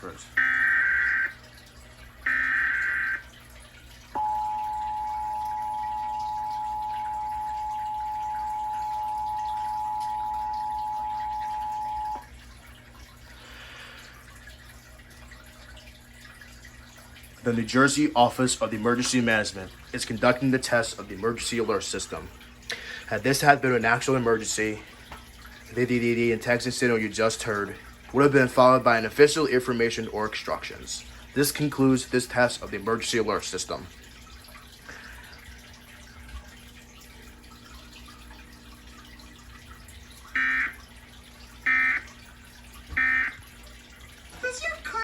first. The New Jersey Office of Emergency Management is conducting the test of the emergency alert system. Had this had been an actual emergency, the DDD and texting signal you just heard would have been followed by an official information or instructions. This concludes this test of the emergency alert system.